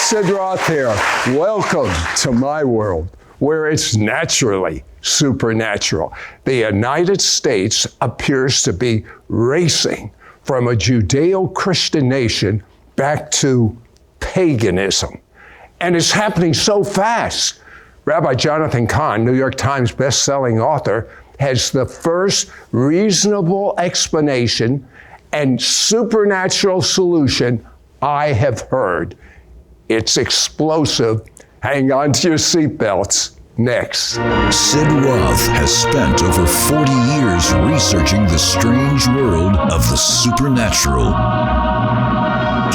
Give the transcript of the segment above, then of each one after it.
Sid Roth here. Welcome to my world, where it's naturally supernatural. The United States appears to be racing from a Judeo-Christian nation back to paganism. And it's happening so fast. Rabbi Jonathan Cahn, New York Times best-selling author, has the first reasonable explanation and supernatural solution I have heard. It's explosive. Hang on to your seatbelts. Next. Sid Roth has spent over 40 years researching the strange world of the supernatural.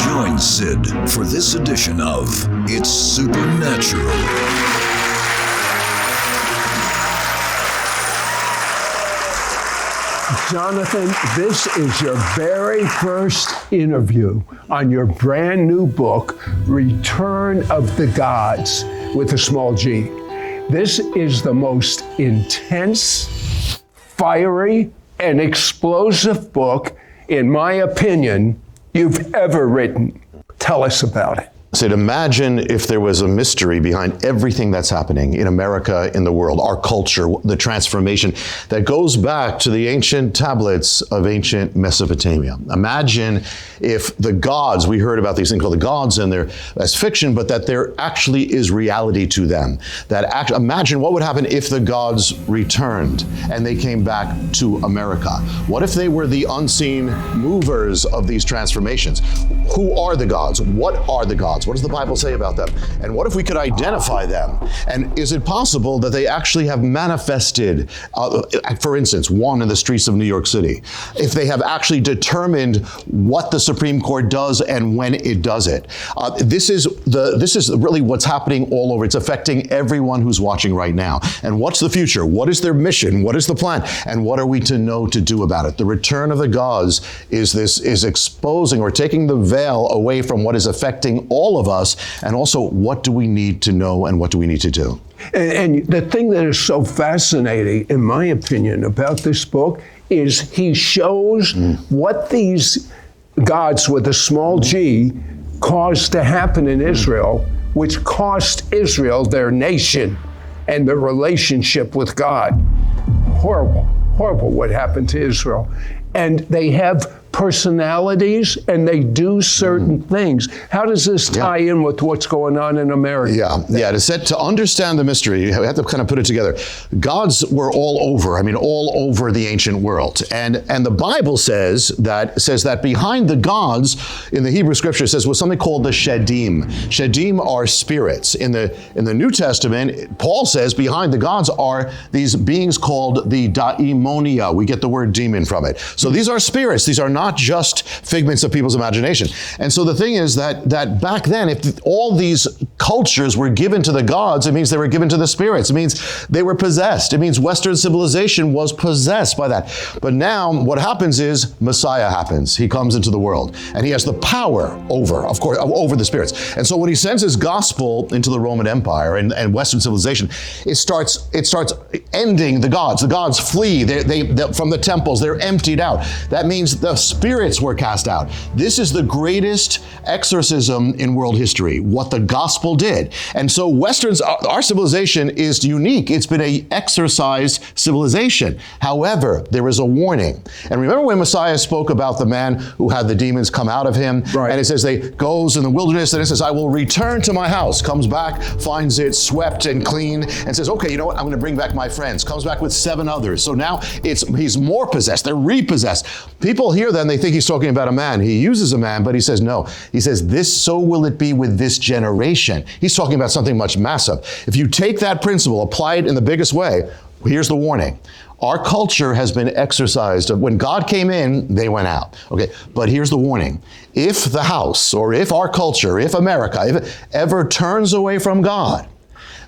Join Sid for this edition of It's Supernatural. Jonathan, this is your very first interview on your brand new book, Return of the Gods, with a small g. This is the most intense, fiery, and explosive book, in my opinion, you've ever written. Tell us about it. So imagine if there was a mystery behind everything that's happening in America, in the world, our culture, the transformation that goes back to the ancient tablets of ancient Mesopotamia. Imagine if the gods, we heard about these things called the gods and they're as fiction, but that there actually is reality to them. Imagine what would happen if the gods returned and they came back to America. What if they were the unseen movers of these transformations? Who are the gods? What are the gods? What does the Bible say about them? And what if we could identify them? And is it possible that they actually have manifested, for instance, one in the streets of New York City, if they have actually determined what the Supreme Court does and when it does it? This is really what's happening all over. It's affecting everyone who's watching right now. And what's the future? What is their mission? What is the plan? And what are we to know to do about it? The return of the gods is exposing or taking the veil away from what is affecting all of us, and also what do we need to know and what do we need to do? And the thing that is so fascinating, in my opinion, about this book is he shows what these gods with a small g caused to happen in Israel, which cost Israel their nation and their relationship with God. Horrible, horrible what happened to Israel. And they have personalities and they do certain things. How does this tie in with what's going on in America? To understand the mystery, we have to kind of put it together. Gods were all over the ancient world. And the Bible says that behind the gods in the Hebrew scripture says was something called the Shedim. Shedim are spirits. In the New Testament, Paul says behind the gods are these beings called the daimonia. We get the word demon from it. So these are spirits. These are not just figments of people's imagination. And so the thing is that back then, if all these cultures were given to the gods, it means they were given to the spirits. It means they were possessed. It means Western civilization was possessed by that. But now what happens is Messiah happens. He comes into the world and he has the power over the spirits. And so when he sends his gospel into the Roman Empire and Western civilization, it starts ending the gods. The gods flee they from the temples. They're emptied out. That means the spirits were cast out. This is the greatest exorcism in world history, what the gospel did. And so our civilization is unique. It's been an exorcised civilization. However, there is a warning. And remember when Messiah spoke about the man who had the demons come out of him? Right. And it says they goes in the wilderness and it says, I will return to my house. Comes back, finds it swept and clean, and says, okay, you know what? I'm going to bring back my friends. Comes back with 7 others. So now he's more possessed. They're repossessed. People hear that and they think he's talking about a man. He uses a man, but he says no. He says, so will it be with this generation. He's talking about something much massive. If you take that principle, apply it in the biggest way, here's the warning. Our culture has been exorcised. When God came in, they went out. Okay, but here's the warning. If the house, or if our culture, if America, if it ever turns away from God,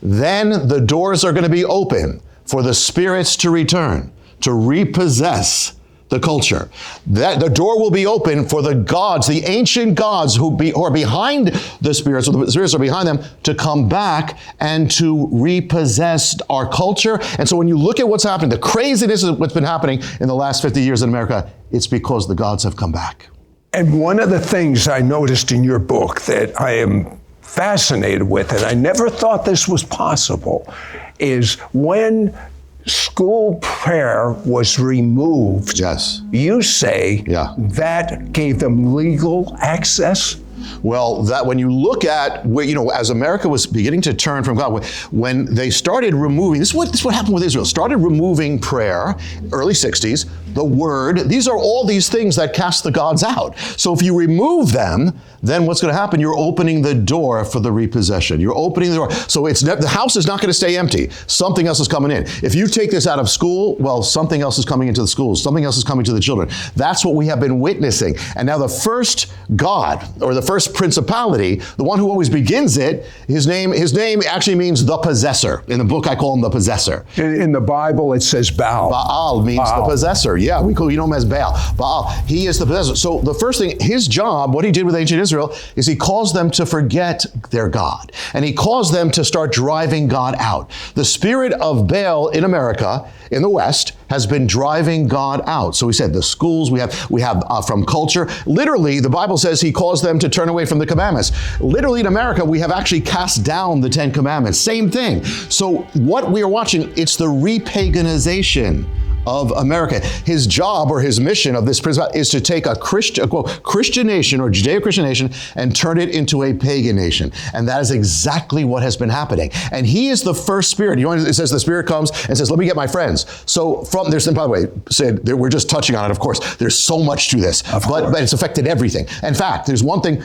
then the doors are going to be open for the spirits to return, to repossess the culture. That the door will be open for the gods, the ancient gods who are behind the spirits, or the spirits are behind them, to come back and to repossess our culture. And so when you look at what's happening, the craziness of what's been happening in the last 50 years in America, it's because the gods have come back. And one of the things I noticed in your book that I am fascinated with, and I never thought this was possible, is when school prayer was removed, Yes. you say that gave them legal access? Well, that when you look at where, as America was beginning to turn from God, when they started removing, this is what happened with Israel, started removing prayer, early 60s, the word, these are all these things that cast the gods out. So if you remove them, then what's going to happen? You're opening the door for the repossession. You're opening the door. So the house is not going to stay empty. Something else is coming in. If you take this out of school, well, something else is coming into the schools. Something else is coming to the children. That's what we have been witnessing. And now the first god, or the first principality, the one who always begins it, his name actually means the possessor. In the book, I call him the possessor. In the Bible, it says Baal. Baal means the possessor. Yeah, we know him as Baal. Baal, he is the possessor. So the first thing, his job, what he did with ancient Israel, is he caused them to forget their God. And he caused them to start driving God out. The spirit of Baal in America, in the West, has been driving God out. So he said the schools, we have from culture. Literally, the Bible says he caused them to turn away from the commandments. Literally in America, we have actually cast down the 10 commandments. Same thing. So what we are watching, it's the repaganization of America. His job or his mission of this principle is to take a Christian nation or Judeo-Christian nation and turn it into a pagan nation. And that is exactly what has been happening. And he is the first spirit. It says the spirit comes and says, let me get my friends. So by the way, Sid, we're just touching on it, of course. There's so much to this, but it's affected everything. In fact, there's one thing,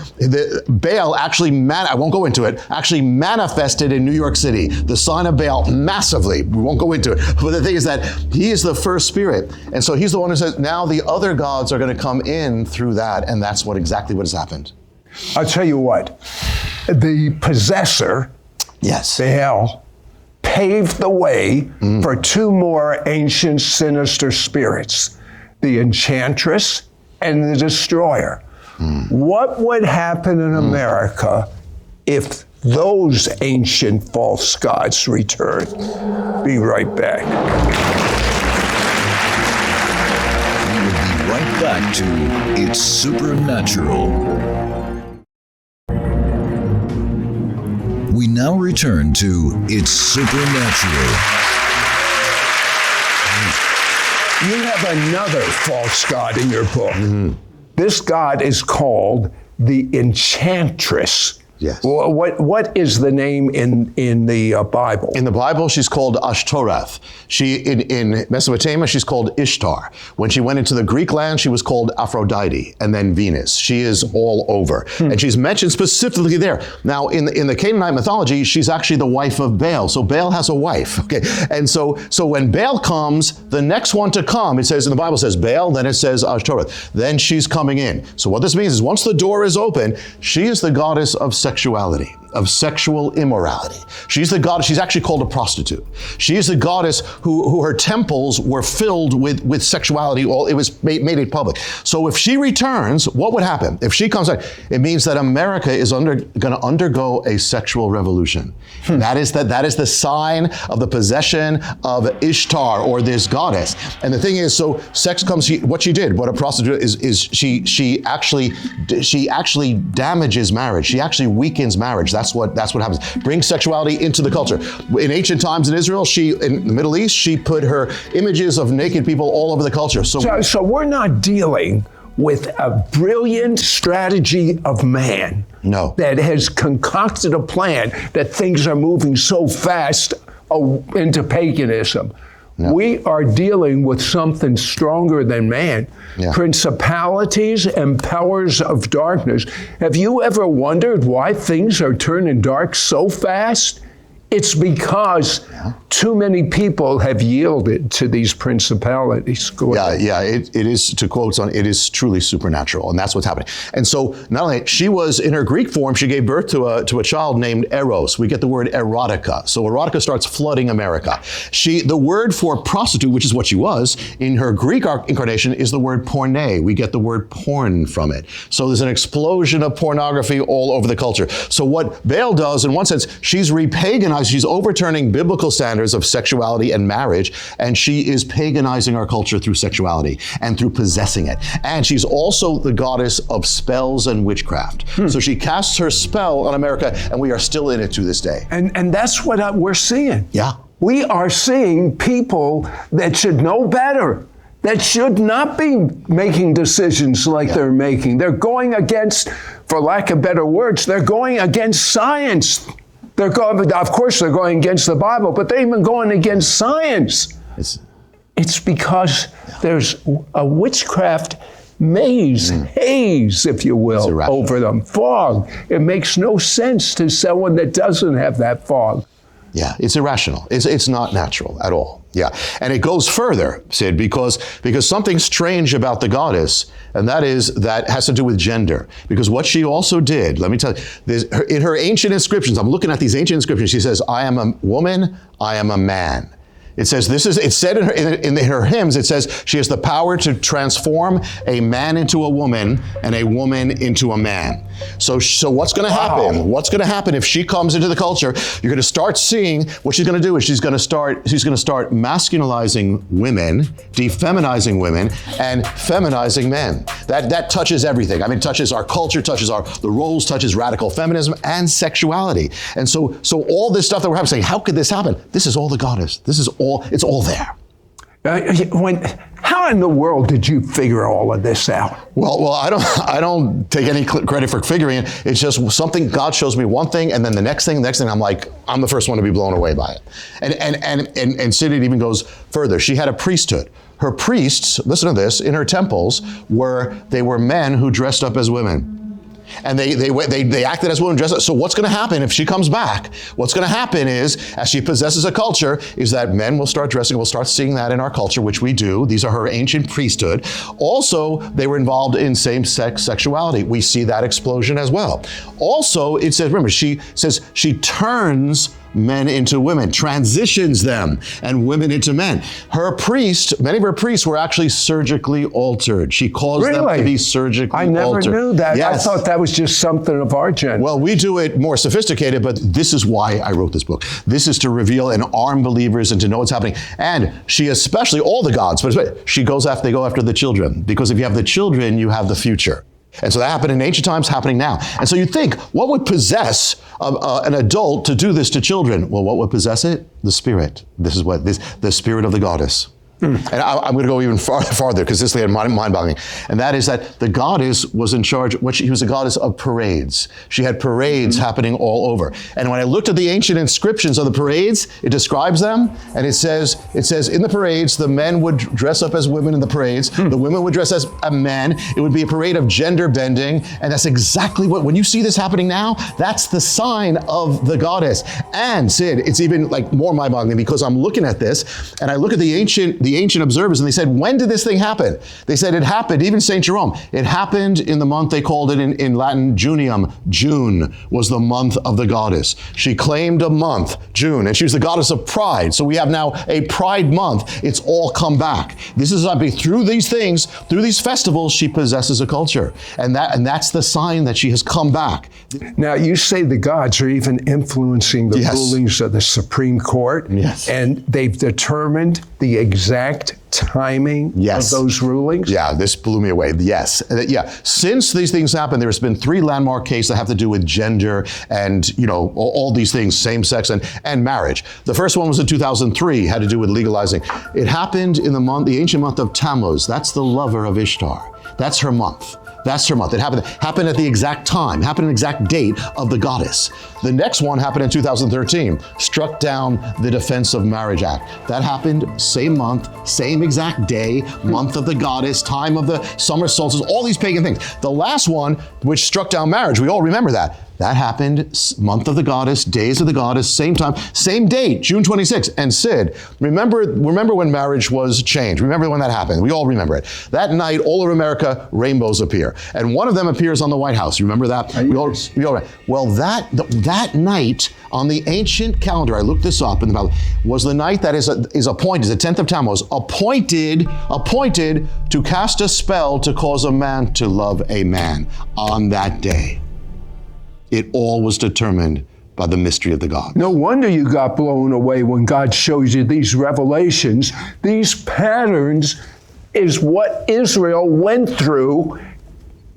Baal actually, I won't go into it, actually manifested in New York City, the sign of Baal massively. We won't go into it. But the thing is that he is the first spirit. And so he's the one who says, now the other gods are going to come in through that. And that's exactly what has happened. I'll tell you what, the possessor, Baal, paved the way for two more ancient sinister spirits, the enchantress and the destroyer. What would happen in America if those ancient false gods returned? Be right back. Right back to It's Supernatural. We now return to It's Supernatural. You have another false god in your book. This god is called the enchantress. Yes. What is the name in the Bible? In the Bible, she's called Ashtoreth. In Mesopotamia, she's called Ishtar. When she went into the Greek land, she was called Aphrodite, and then Venus. She is all over. And she's mentioned specifically there. Now, in the Canaanite mythology, she's actually the wife of Baal. So Baal has a wife. Okay. And so when Baal comes, the next one to come, it says in the Bible says Baal, then it says Ashtoreth. Then she's coming in. So what this means is once the door is open, she is the goddess of sexuality, of sexual immorality. She's the goddess, she's actually called a prostitute. She is the goddess who her temples were filled with sexuality. It was made it public. So if she returns, what would happen? If she comes back, it means that America is going to undergo a sexual revolution. That is the sign of the possession of Ishtar, or this goddess. And the thing is, so sex comes, what a prostitute is she actually damages marriage. She actually weakens marriage. That's what happens. Brings sexuality into the culture. In ancient times in Israel, in the Middle East, she put her images of naked people all over the culture. So we're not dealing with a brilliant strategy of man that has concocted a plan that things are moving so fast into paganism. No. We are dealing with something stronger than man. Principalities and powers of darkness. Have you ever wondered why things are turning dark so fast? It's because too many people have yielded to these principalities. It is, to quote on, it is truly supernatural, and that's what's happening. And so not only, she was, in her Greek form, she gave birth to a child named Eros. We get the word erotica. So erotica starts flooding America. The word for prostitute, which is what she was, in her Greek incarnation is the word porne. We get the word porn from it. So there's an explosion of pornography all over the culture. So what Baal does, in one sense, she's repaganized, she's overturning biblical standards of sexuality and marriage, and she is paganizing our culture through sexuality and through possessing it. And she's also the goddess of spells and witchcraft. So she casts her spell on America, and we are still in it to this day. And that's what we're seeing. Yeah. We are seeing people that should know better, that should not be making decisions like they're making. They're going against, for lack of better words, they're going against science. Of course, they're going against the Bible, but they're even going against science. It's because there's a witchcraft maze, haze, if you will, over them, fog. It makes no sense to someone that doesn't have that fog. Yeah, it's irrational. It's not natural at all. Yeah, and it goes further, Sid, because something strange about the goddess, and that has to do with gender. Because what she also did, let me tell you, in her ancient inscriptions, I'm looking at these ancient inscriptions, she says, I am a woman, I am a man. It says it's said in her hymns, it says she has the power to transform a man into a woman and a woman into a man. So what's going to happen? Wow. What's going to happen if she comes into the culture? You're going to start seeing what she's going to do is she's going to start masculinizing women, defeminizing women, and feminizing men. That touches everything. I mean, it touches our culture, touches the roles, touches radical feminism and sexuality. And so all this stuff that we're having, saying, how could this happen? This is all the goddess. It's all there. How in the world did you figure all of this out? Well, I don't take any credit for figuring it. It's just something, God shows me one thing, and then the next thing, I'm like, I'm the first one to be blown away by it. And Sid, it even goes further. She had a priesthood. Her priests, listen to this, in her temples, were men who dressed up as women. And they acted as women dressed up. So what's going to happen if she comes back? What's going to happen is, as she possesses a culture, is that men will start dressing. We'll start seeing that in our culture, which we do. These are her ancient priesthood. Also, they were involved in same-sex sexuality. We see that explosion as well. Also, it says, remember, she says she turns men into women, transitions them, and women into men. Many of her priests were actually surgically altered. She caused them to be surgically altered. I never knew that. Yes. I thought that was just something of our gender. Well, we do it more sophisticated, but this is why I wrote this book. This is to reveal and arm believers and to know what's happening. And she especially, all the gods, but they go after the children. Because if you have the children, you have the future. And so that happened in ancient times, happening now. And so you think, what would possess an adult to do this to children? Well, what would possess it? The spirit. The spirit of the goddess. And I'm going to go even farther because this is mind-boggling. And that is that the goddess was in charge, she was a goddess of parades. She had parades happening all over. And when I looked at the ancient inscriptions of the parades, it describes them, and it says in the parades, the men would dress up as women in the parades, the women would dress as men. It would be a parade of gender bending, and that's exactly when you see this happening now, that's the sign of the goddess. And Sid, it's even like more mind-boggling because I'm looking at this, and I look at the ancient observers, and they said, when did this thing happen? They said it happened, even St. Jerome, it happened in the month, they called it in Latin, Junium. June was the month of the goddess. She claimed a month, June, and she was the goddess of pride. So we have now a pride month. It's all come back. This is through these things, through these festivals, she possesses a culture. And that's the sign that she has come back. Now, you say the gods are even influencing the rulings of the Supreme Court. Yes. And they've determined the exact timing of those rulings? Yeah, this blew me away. Yes. Since these things happened, there's been 3 landmark cases that have to do with gender and, all these things, same-sex and marriage. The first one was in 2003, had to do with legalizing. It happened in the ancient month of Tammuz. That's the lover of Ishtar. That's her month. That's her month. It happened at the exact time, happened an exact date of the goddess. The next one happened in 2013, struck down the Defense of Marriage Act. That happened same month, same exact day, month of the goddess, time of the summer solstice, all these pagan things. The last one, which struck down marriage, we all remember that. That happened month of the goddess, days of the goddess, same time, same date, June 26th. And Sid, remember when marriage was changed? Remember when that happened? We all remember it. That night, all over America, rainbows appear. And one of them appears on the White House. You remember that? Well, that night on the ancient calendar, I looked this up in the Bible, was the night that is appointed, the 10th of Tammuz, appointed to cast a spell to cause a man to love a man on that day. It all was determined by the mystery of the God. No wonder you got blown away when God shows you these revelations. These patterns is what Israel went through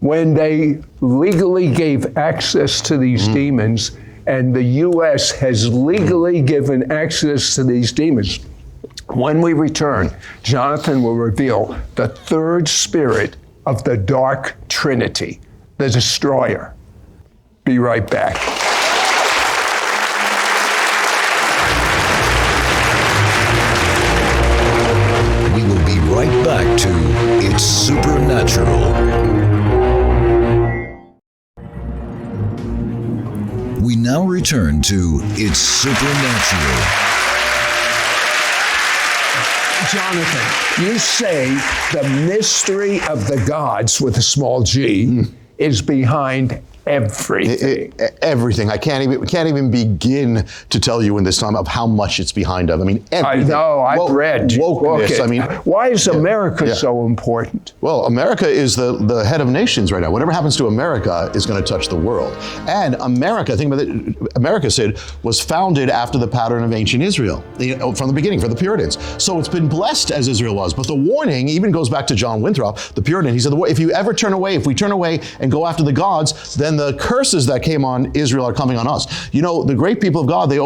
when they legally gave access to these demons, and the U.S. has legally given access to these demons. When we return, Jonathan will reveal the third spirit of the dark trinity, the destroyer. Be right back. We will be right back to It's Supernatural. We now return to It's Supernatural. Jonathan, you say the mystery of the gods with a small g is behind everything. Everything. We can't even begin to tell you in this time of how much it's behind of. I mean, everything. I know, I've read. Wokeness. I mean, why is America so important? Well, America is the head of nations right now. Whatever happens to America is going to touch the world. And America, think about it, America, Sid, was founded after the pattern of ancient Israel, from the beginning, for the Puritans. So it's been blessed as Israel was. But the warning even goes back to John Winthrop, the Puritan. He said, if we turn away and go after the gods, then the curses that came on Israel are coming on us. You know, the great people of God, they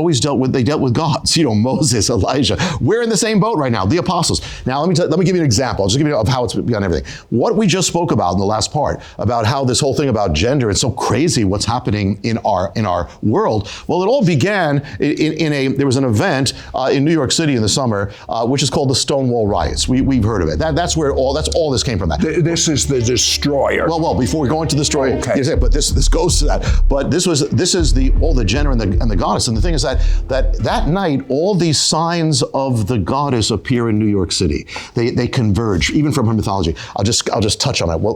dealt with gods. You know, Moses, Elijah. We're in the same boat right now, the apostles. Now, let me give you an example. I'll just give you of how it's beyond everything. What we just spoke about in the last part, about how this whole thing about gender is so crazy, what's happening in our world. Well, it all began there was an event in New York City in the summer, which is called the Stonewall Riots. We've heard of it. That's all this came from. That. This is the destroyer. Well, before we go into the destroyer, okay. But this goes to that. But this is all the gender and the goddess. And the thing is that night, all these signs of the goddess appear in New York City. They converge, even from her mythology. I'll just touch on it. Well,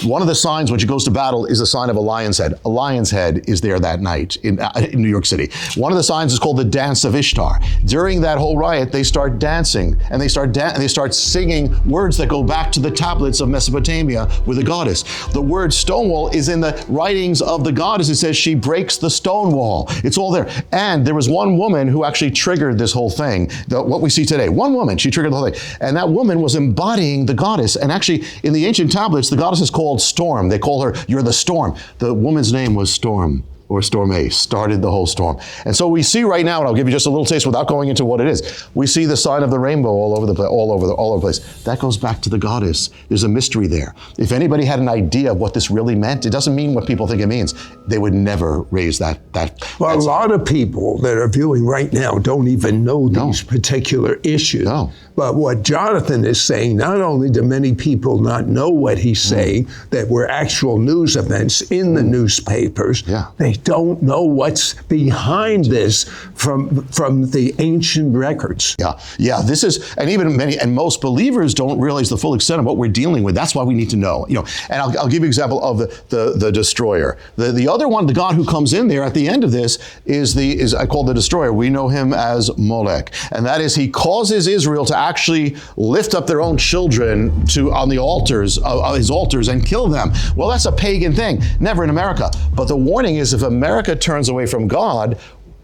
one of the signs when she goes to battle is a sign of a lion's head. A lion's head is there that night in New York City. One of the signs is called the Dance of Ishtar. During that whole riot, they start dancing and they start singing words that go back to the tablets of Mesopotamia with the goddess. The word Stonewall is in the writings of the goddess. It says she breaks the stone wall. It's all there. And there was one woman who actually triggered this whole thing, what we see today. One woman, she triggered the whole thing. And that woman was embodying the goddess. And actually, in the ancient tablets, the goddess is called Storm. They call her, you're the storm. The woman's name was Storm, or Storm A, started the whole storm. And so we see right now, and I'll give you just a little taste without going into what it is. We see the sign of the rainbow all over the place. That goes back to the goddess. There's a mystery there. If anybody had an idea of what this really meant, it doesn't mean what people think it means. They would never raise that. Well, a lot of people that are viewing right now don't even know these particular issues. No. But what Jonathan is saying, not only do many people not know what he's saying, that were actual news events in the newspapers, they don't know what's behind this from the ancient records. Yeah. This is, and even most believers don't realize the full extent of what we're dealing with. That's why we need to know. You know, and I'll give you an example of the destroyer. The other one, the God who comes in there at the end of this is I call the destroyer. We know him as Molech, and that is he causes Israel to actually lift up their own children on the altars, his altars, and kill them. Well, that's a pagan thing. Never in America. But the warning is, if America turns away from God,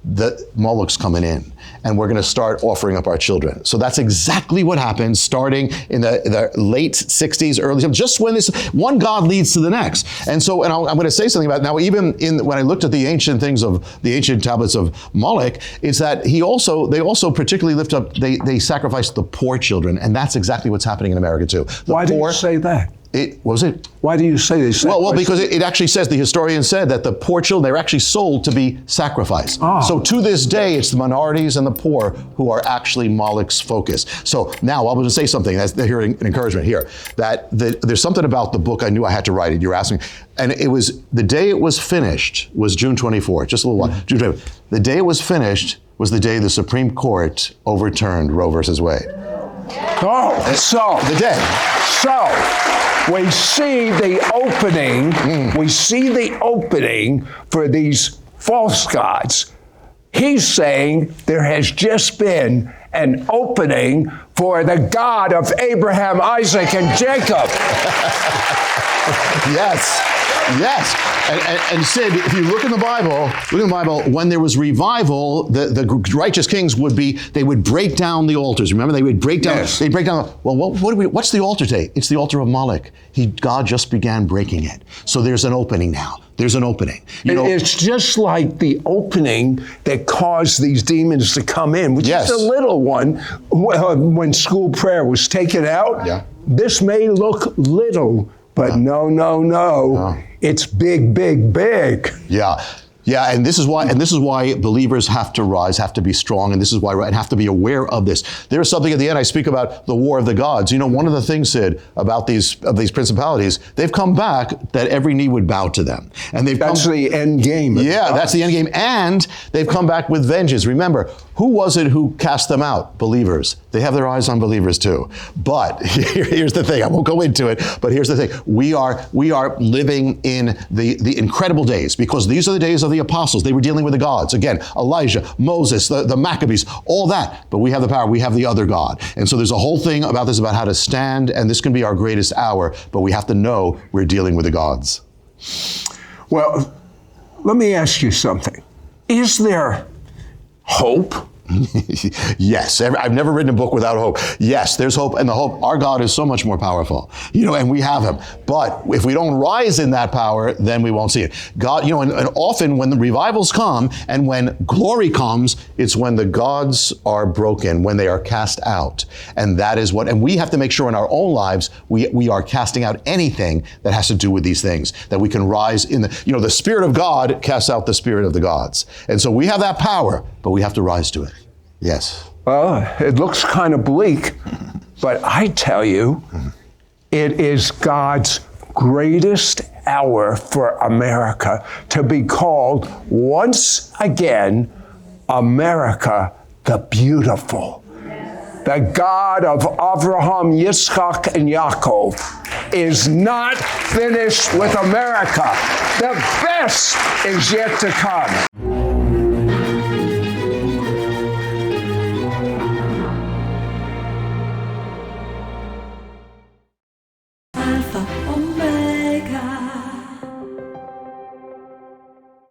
the Moloch's coming in, and we're going to start offering up our children. So that's exactly what happened, starting in the late 60s, early 70s, just when this one God leads to the next. And so, I'm going to say something about it. Now, even when I looked at the ancient tablets of Moloch, is that they also particularly lift up, they sacrifice the poor children, and that's exactly what's happening in America too. Why do you say that? Why do you say this? Well, because it actually says, the historian said that the poor children, they were actually sold to be sacrificed. So to this day, it's the minorities and the poor who are actually Moloch's focus. So now I was going to say something, that's an encouragement here, that there's something about the book I knew I had to write it. You're asking, and it was, the day it was finished was June 24th, just a little while. June 24th. The day it was finished was the day the Supreme Court overturned Roe versus Wade. The day. So, we see the opening. We see the opening for these false gods. He's saying there has just been an opening for the God of Abraham, Isaac, and Jacob. Yes. Yes. And Sid, if you look in the Bible, when there was revival, the righteous kings would break down the altars. Remember, they would break down. Yes. They break down. Well, what's the altar today? It's the altar of Moloch. God just began breaking it. So there's an opening now. There's an opening. It's just like the opening that caused these demons to come in, which Yes. is a little one. When school prayer was taken out, Yeah. This may look little, but no. It's big, big, big. Yeah. Yeah, and this is why believers have to rise, have to be strong, and have to be aware of this. There's something at the end I speak about the war of the gods. One of the things, Sid, about these principalities, they've come back that every knee would bow to them, and That's the end game. Yeah, that's the end game, and they've come back with vengeance. Remember, who was it who cast them out? Believers. They have their eyes on believers too. But here's the thing. I won't go into it, but here's the thing. We are living in the incredible days, because these are the days of the apostles. They were dealing with the gods. Again, Elijah, Moses, the Maccabees, all that. But we have the power. We have the other God. And so there's a whole thing about this, about how to stand, and this can be our greatest hour, but we have to know we're dealing with the gods. Well, let me ask you something. Is there hope? Yes, I've never written a book without hope. Yes, there's hope, and the hope, our God is so much more powerful, and we have him. But if we don't rise in that power, then we won't see it. God, and often when the revivals come and when glory comes, it's when the gods are broken, when they are cast out. And that is and we have to make sure in our own lives, we are casting out anything that has to do with these things, that we can rise in the Spirit of God casts out the spirit of the gods. And so we have that power, but we have to rise to it. Yes. Well, it looks kind of bleak, but I tell you, it is God's greatest hour for America to be called once again America the Beautiful. The God of Abraham, Yitzchak, and Yaakov is not finished with America. The best is yet to come. Alfa